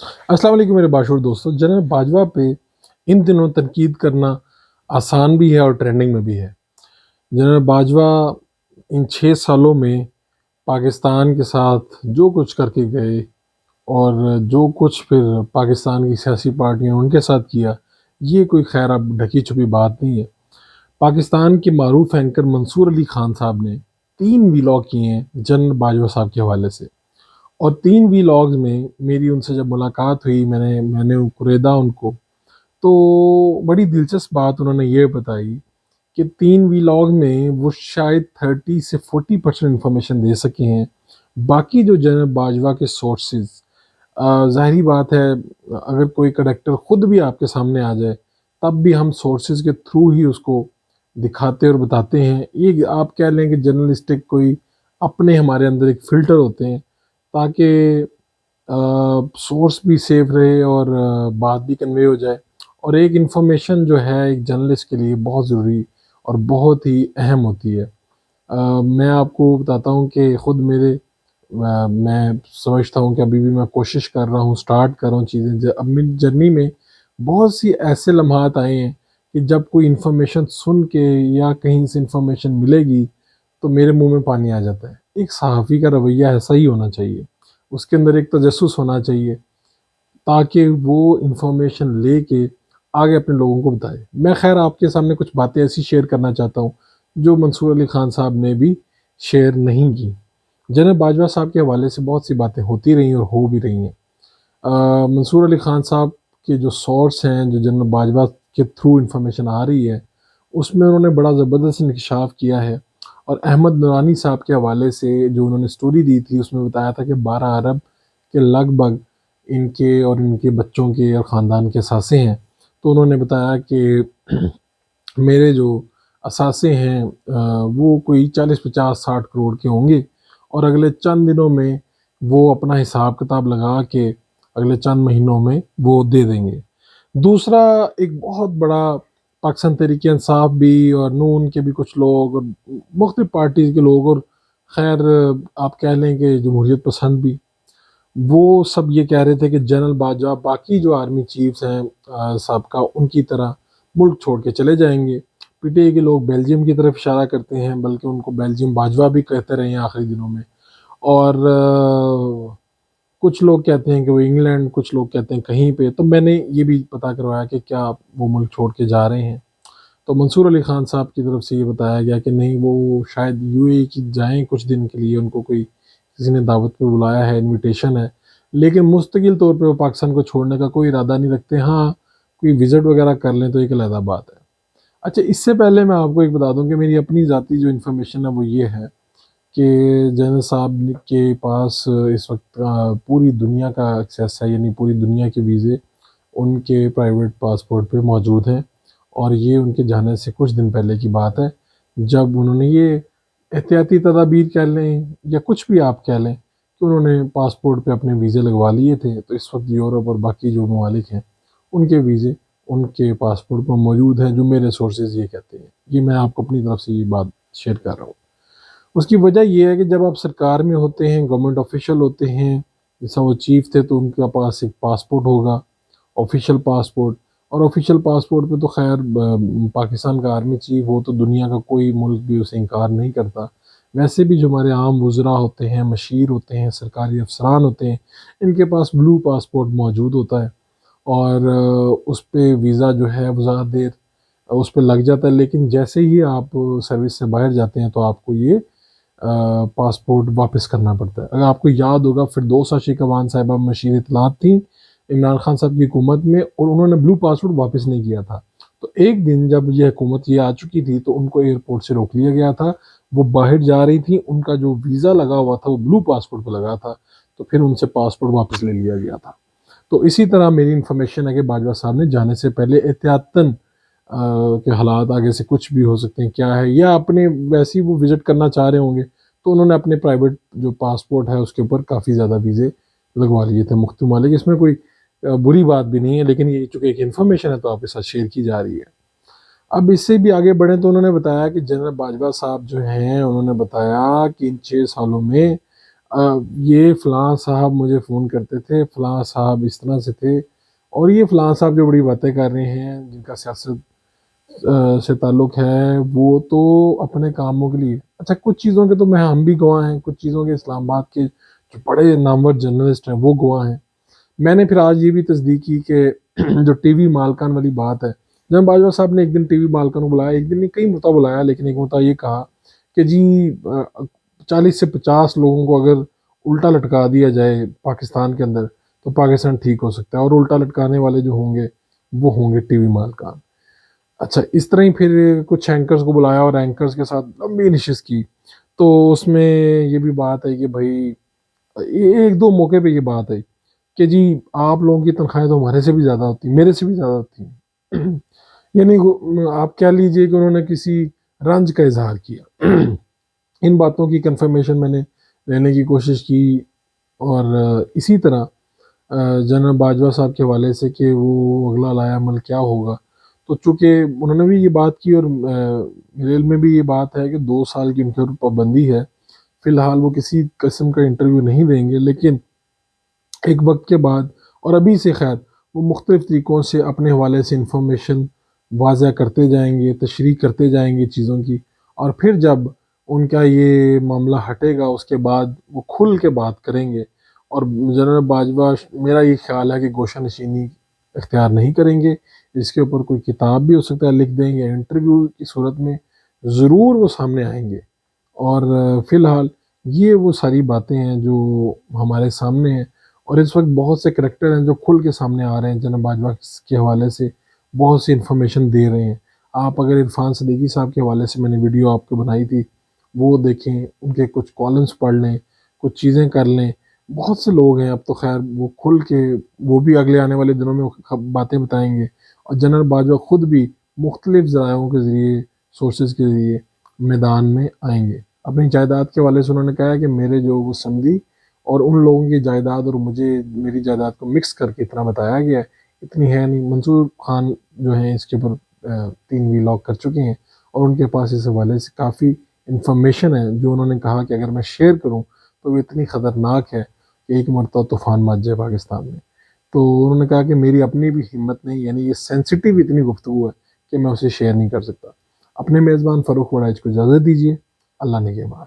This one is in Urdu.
السلام علیکم میرے باشعور دوستوں، جنرل باجوہ پہ ان دنوں تنقید کرنا آسان بھی ہے اور ٹرینڈنگ میں بھی ہے۔ جنرل باجوہ ان 6 سالوں میں پاکستان کے ساتھ جو کچھ کر کے گئے اور جو کچھ پھر پاکستان کی سیاسی پارٹیاں ان کے ساتھ کیا، یہ کوئی خیر اب ڈھکی چھپی بات نہیں ہے۔ پاکستان کے معروف اینکر منصور علی خان صاحب نے 3 ویلاگ کیے ہیں جنرل باجوہ صاحب کے حوالے سے، اور 3 ویلاگز میں میری ان سے جب ملاقات ہوئی، میں نے قریدا ان کو، تو بڑی دلچسپ بات انہوں نے یہ بتائی کہ 3 ویلاگ میں وہ شاید 30 سے 40% انفارمیشن دے سکے ہیں۔ باقی جو جنرل باجوہ کے سورسز، ظاہری بات ہے اگر کوئی کریکٹر خود بھی آپ کے سامنے آ جائے تب بھی ہم سورسز کے تھرو ہی اس کو دکھاتے اور بتاتے ہیں۔ یہ آپ کہہ لیں کہ جرنلسٹک کوئی اپنے ہمارے اندر ایک فلٹر ہوتے ہیں تاکہ سورس بھی سیف رہے اور بات بھی کنوے ہو جائے، اور ایک انفارمیشن جو ہے ایک جرنلسٹ کے لیے بہت ضروری اور بہت ہی اہم ہوتی ہے۔ میں آپ کو بتاتا ہوں کہ خود میں سمجھتا ہوں کہ ابھی بھی میں کوشش کر رہا ہوں، سٹارٹ کر رہا ہوں چیزیں۔ اب میری جرنی میں بہت سی ایسے لمحات آئے ہیں کہ جب کوئی انفارمیشن سن کے یا کہیں سے انفارمیشن ملے گی تو میرے منہ میں پانی آ جاتا ہے۔ ایک صحافی کا رویہ ایسا ہی ہونا چاہیے، اس کے اندر ایک تجسس ہونا چاہیے تاکہ وہ انفارمیشن لے کے آگے اپنے لوگوں کو بتائے۔ میں خیر آپ کے سامنے کچھ باتیں ایسی شیئر کرنا چاہتا ہوں جو منصور علی خان صاحب نے بھی شیئر نہیں کی۔ جنرل باجوہ صاحب کے حوالے سے بہت سی باتیں ہوتی رہی اور ہو بھی رہی ہیں۔ منصور علی خان صاحب کے جو سورس ہیں، جو جنرل باجوہ کے تھرو انفارمیشن آ رہی ہے، اس میں انہوں نے بڑا زبردست انکشاف کیا ہے، اور احمد نورانی صاحب کے حوالے سے جو انہوں نے سٹوری دی تھی اس میں بتایا تھا کہ 12 ارب کے لگ بھگ ان کے اور ان کے بچوں کے اور خاندان کے اثاثے ہیں۔ تو انہوں نے بتایا کہ میرے جو اثاثے ہیں وہ کوئی 40 50 60 کروڑ کے ہوں گے، اور اگلے چند دنوں میں وہ اپنا حساب کتاب لگا کے اگلے چند مہینوں میں وہ دے دیں گے۔ دوسرا، ایک بہت بڑا پاکستان تحریک انصاف بھی اور نون کے بھی کچھ لوگ اور مختلف پارٹیز کے لوگ، اور خیر آپ کہہ لیں کہ جمہوریت پسند بھی، وہ سب یہ کہہ رہے تھے کہ جنرل باجوہ باقی جو آرمی چیفز ہیں سابقہ، ان کی طرح ملک چھوڑ کے چلے جائیں گے۔ پی ٹی آئی کے لوگ بیلجیم کی طرف اشارہ کرتے ہیں، بلکہ ان کو بیلجیم باجوہ بھی کہتے رہے ہیں آخری دنوں میں، اور کچھ لوگ کہتے ہیں کہ وہ انگلینڈ، کچھ لوگ کہتے ہیں کہیں پہ۔ تو میں نے یہ بھی پتہ کروایا کہ کیا وہ ملک چھوڑ کے جا رہے ہیں، تو منصور علی خان صاحب کی طرف سے یہ بتایا گیا کہ نہیں، وہ شاید یو اے کی جائیں کچھ دن کے لیے، ان کو کوئی کسی نے دعوت پہ بلایا ہے، انویٹیشن ہے، لیکن مستقل طور پہ وہ پاکستان کو چھوڑنے کا کوئی ارادہ نہیں رکھتے۔ ہاں، کوئی وزٹ وغیرہ کر لیں تو ایک علیحدہ بات ہے۔ اچھا، اس سے پہلے میں آپ کو ایک بتا دوں کہ میری اپنی ذاتی جو انفارمیشن ہے وہ یہ ہے کہ جنرل صاحب کے پاس اس وقت پوری دنیا کا ایکسیس ہے، یعنی پوری دنیا کے ویزے ان کے پرائیویٹ پاسپورٹ پہ موجود ہیں، اور یہ ان کے جانے سے کچھ دن پہلے کی بات ہے جب انہوں نے یہ احتیاطی تدابیر کہہ لیں یا کچھ بھی آپ کہہ لیں کہ انہوں نے پاسپورٹ پہ اپنے ویزے لگوا لیے تھے۔ تو اس وقت یورپ اور باقی جو ممالک ہیں ان کے ویزے ان کے پاسپورٹ پر موجود ہیں، جو میرے سورسز یہ کہتے ہیں۔ یہ میں آپ کو اپنی طرف سے یہ بات شیئر کر رہا ہوں۔ اس کی وجہ یہ ہے کہ جب آپ سرکار میں ہوتے ہیں، گورنمنٹ آفیشل ہوتے ہیں، جیسا وہ چیف تھے تو ان کے پاس ایک پاسپورٹ ہوگا، آفیشل پاسپورٹ، اور آفیشل پاسپورٹ پہ تو خیر پاکستان کا آرمی چیف ہو تو دنیا کا کوئی ملک بھی اسے انکار نہیں کرتا۔ ویسے بھی جو ہمارے عام وزراء ہوتے ہیں، مشیر ہوتے ہیں، سرکاری افسران ہوتے ہیں، ان کے پاس بلو پاسپورٹ موجود ہوتا ہے، اور اس پہ ویزا جو ہے وہ زیادہ دیر اس پہ لگ جاتا ہے، لیکن جیسے ہی آپ سروس سے باہر جاتے ہیں تو آپ کو یہ پاسپورٹ واپس کرنا پڑتا ہے۔ اگر آپ کو یاد ہوگا، فردوس عاشق اخوان صاحبہ مشیر اطلاعات تھیں عمران خان صاحب کی حکومت میں، اور انہوں نے بلو پاسپورٹ واپس نہیں کیا تھا، تو ایک دن جب یہ حکومت یہ آ چکی تھی تو ان کو ایئرپورٹ سے روک لیا گیا تھا۔ وہ باہر جا رہی تھی، ان کا جو ویزا لگا ہوا تھا وہ بلو پاسپورٹ پہ لگا تھا، تو پھر ان سے پاسپورٹ واپس لے لیا گیا تھا۔ تو اسی طرح میری انفارمیشن ہے کہ باجوہ صاحب نے جانے سے پہلے احتیاطاً کہ حالات آگے سے کچھ بھی ہو سکتے ہیں کیا ہے، یا اپنے ویسے ہی وہ وزٹ کرنا چاہ رہے ہوں گے، تو انہوں نے اپنے پرائیویٹ جو پاسپورٹ ہے اس کے اوپر کافی زیادہ ویزے لگوا لیے تھے مختلف ممالک۔ اس میں کوئی بری بات بھی نہیں ہے، لیکن یہ چونکہ ایک انفارمیشن ہے تو آپ کے ساتھ شیئر کی جا رہی ہے۔ اب اس سے بھی آگے بڑھیں تو انہوں نے بتایا کہ جنرل باجوہ صاحب جو ہیں انہوں نے بتایا کہ ان 6 سالوں میں یہ فلاں صاحب مجھے فون کرتے تھے، فلاں صاحب اس طرح سے تھے، اور یہ فلاں صاحب جو بڑی باتیں کر رہے ہیں جن کا سیاست سے تعلق ہے، وہ تو اپنے کاموں کے لیے، اچھا کچھ چیزوں کے تو ہم بھی گواہ ہیں، کچھ چیزوں کے اسلام آباد کے جو بڑے نامور جرنلسٹ ہیں وہ گواہ ہیں۔ میں نے پھر آج یہ بھی تصدیق کی کہ جو ٹی وی مالکان والی بات ہے، جب باجوہ صاحب نے ایک دن ٹی وی مالکان کو بلایا، ایک دن نہیں کئی مرتبہ بلایا، لیکن ایک مرتبہ یہ کہا کہ جی 40 سے 50 لوگوں کو اگر الٹا لٹکا دیا جائے پاکستان کے اندر تو پاکستان ٹھیک ہو سکتا ہے، اور الٹا لٹکانے والے جو ہوں گے وہ ہوں گے ٹی وی مالکان۔ اچھا اس طرح ہی پھر کچھ اینکرز کو بلایا اور اینکرز کے ساتھ لمبی نشست کی، تو اس میں یہ بھی بات ہے کہ بھائی ایک دو موقع پہ یہ بات ہے کہ جی آپ لوگوں کی تنخواہیں تو ہمارے سے بھی زیادہ ہوتی ہیں، میرے سے بھی زیادہ ہوتی ہیں یعنی آپ کہہ لیجئے کہ انہوں نے کسی رنج کا اظہار کیا۔ ان باتوں کی کنفرمیشن میں نے لینے کی کوشش کی، اور اسی طرح جنرل باجوہ صاحب کے حوالے سے کہ وہ اگلا لایا عمل کیا ہوگا، تو چونکہ انہوں نے بھی یہ بات کی، اور میرے علم میں بھی یہ بات ہے کہ 2 سال کی ان کے اوپر پابندی ہے، فی الحال وہ کسی قسم کا انٹرویو نہیں دیں گے، لیکن ایک وقت کے بعد اور ابھی سے خیر وہ مختلف طریقوں سے اپنے حوالے سے انفارمیشن واضح کرتے جائیں گے، تشریح کرتے جائیں گے چیزوں کی، اور پھر جب ان کا یہ معاملہ ہٹے گا اس کے بعد وہ کھل کے بات کریں گے، اور جنرل باجوہ میرا یہ خیال ہے کہ گوشہ نشینی اختیار نہیں کریں گے، اس کے اوپر کوئی کتاب بھی ہو سکتا ہے لکھ دیں یا انٹرویو کی صورت میں ضرور وہ سامنے آئیں گے، اور فی الحال یہ وہ ساری باتیں ہیں جو ہمارے سامنے ہیں، اور اس وقت بہت سے کریکٹر ہیں جو کھل کے سامنے آ رہے ہیں جناب باجوہ کے حوالے سے بہت سی انفارمیشن دے رہے ہیں۔ آپ اگر عرفان صدیقی صاحب کے حوالے سے میں نے ویڈیو آپ کو بنائی تھی وہ دیکھیں، ان کے کچھ کالمز پڑھ لیں، کچھ چیزیں کر لیں، بہت سے لوگ ہیں اب تو خیر وہ کھل کے وہ بھی اگلے آنے والے دنوں میں باتیں بتائیں گے، اور جنرل باجوہ خود بھی مختلف ذرائعوں کے ذریعے سورسز کے ذریعے میدان میں آئیں گے۔ اپنی جائیداد کے حوالے سے انہوں نے کہا ہے کہ میرے جو وہ سمدھی اور ان لوگوں کی جائیداد اور مجھے میری جائیداد کو مکس کر کے اتنا بتایا گیا ہے، اتنی ہے نہیں۔ منصور خان جو ہیں اس کے اوپر 3 ویلاگ کر چکے ہیں، اور ان کے پاس اس حوالے سے کافی انفارمیشن ہے جو انہوں نے کہا کہ اگر میں شیئر کروں تو وہ اتنی خطرناک ہے کہ ایک مرتبہ طوفان مچ جائے پاکستان میں۔ تو انہوں نے کہا کہ میری اپنی بھی ہمت نہیں، یعنی یہ سینسٹیو اتنی گفتگو ہے کہ میں اسے شیئر نہیں کر سکتا۔ اپنے میزبان فاروق وڑائچ کو اجازت دیجیے، اللہ نگہبان۔